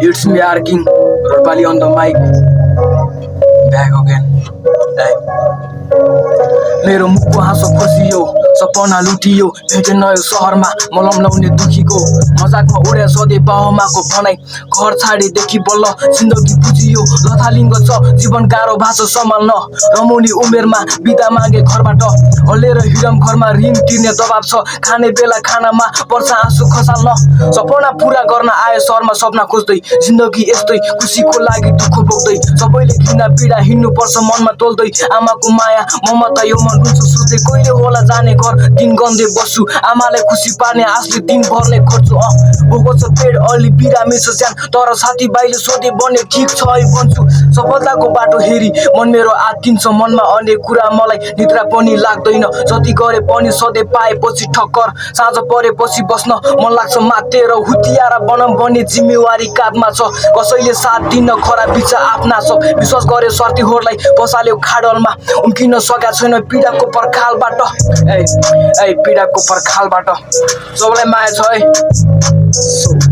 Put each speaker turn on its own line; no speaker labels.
It's me, R King, Rupali on the mic. Back again. Hey. मेरो मुखको हाँसो खोसियो सपना लुटियो भेटे नयाँ सहरमा मलम लाउने दुखीको मजाकमा उडे सधैँ बाउमाको भनाइ घर छाडेदेखि बल्ल जिन्दगी बुझियो लथालिङ्ग छ जीवन गाह्रो भाषा सम्हाल्न रमाउने उमेरमा बिदा मागे घरबाट हल्लेर हिरम घरमा ऋण तिर्ने दबाब छ खाने बेला खानामा पर्छ आँसु खसाल्न सपना पुरा गर्न आए सहरमा सपना खोज्दै जिन्दगी यस्तै खुसीको लागि दुःख बोक्दै सबैले घृणा पीडा हिँड्नु पर्छ मनमा तोल्दै आमाको माया ममता यो मन रुन्छ सोच्दै कहिले होला जाने घर दिन गन्दै बस्छु आमालाई खुसी पार्ने आशले दिनभरले खर्छु भोको छ पेट अलि बिरामी छ ज्यान तर साथीभाइले सोधे बन्ने ठिक छ है भन्छु सफलताको बाटो हेरी मन मेरो आत्किन्छ मनमा अनेक कुरा मलाई निद्रा पनि लाग्दैन जति गरे पनि सधैँ पाएपछि ठक्कर साँझ परेपछि बस्न मन लाग्छ मातेर हुतियारा बनम बन्ने जिम्मेवारी काँधमा छ कसैले साथ दिन खराब बिच आफ्ना छ विश्वास गरे स्वार्थीहरूलाई पसाल्यो खाडलमा उम्किन सकेका छैन पीडाको पर्खालबाट पीडाको पर्खालबाट सबैलाई माया छ है